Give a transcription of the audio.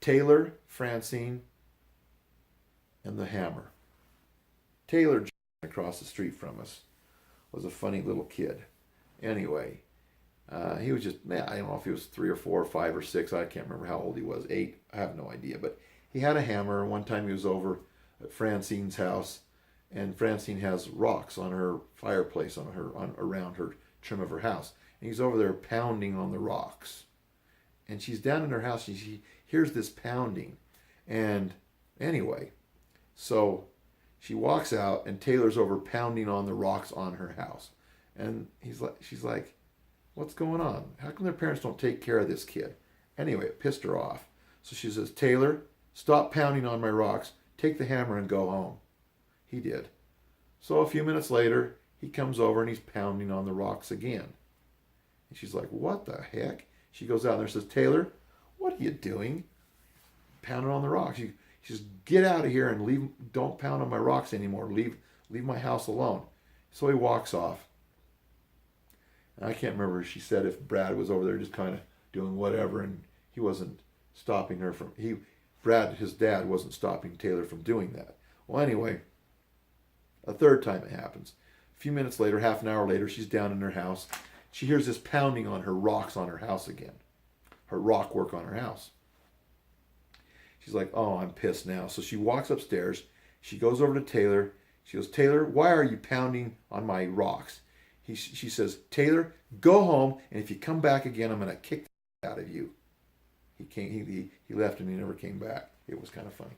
Taylor, Franceen, and the hammer. Taylor, across the street from us, was a funny little kid. Anyway, he was just, man, I don't know if he was 3 or 4 or 5 or 6. I can't remember how old he was. 8, I have no idea. But he had a hammer. One time he was over at Francine's house, and Francine has rocks on her fireplace, around her trim of her house. And he's over there pounding on the rocks. And she's down in her house, and she hears this pounding. And anyway, so she walks out, and Taylor's over pounding on the rocks on her house. And she's like, what's going on? How come their parents don't take care of this kid? Anyway, it pissed her off. So she says, Taylor, stop pounding on my rocks. Take the hammer and go home. He did. So a few minutes later, he comes over and he's pounding on the rocks again. And she's like, what the heck? She goes out there and says, Taylor, what are you doing? Pounding on the rocks. She says, get out of here and leave. Don't pound on my rocks anymore. Leave my house alone. So he walks off. And I can't remember, she said, if Brad was over there just kind of doing whatever, and he wasn't stopping her from, Brad, his dad, wasn't stopping Taylor from doing that. Well, anyway, a third time it happens. A few minutes later, half an hour later, she's down in her house. She hears this pounding on her rocks on her house again. Her rock work on her house. She's like, oh, I'm pissed now. So she walks upstairs. She goes over to Taylor. She goes, Taylor, why are you pounding on my rocks? She says, Taylor, go home, and if you come back again, I'm going to kick the out of you. He left and he never came back. It was kind of funny.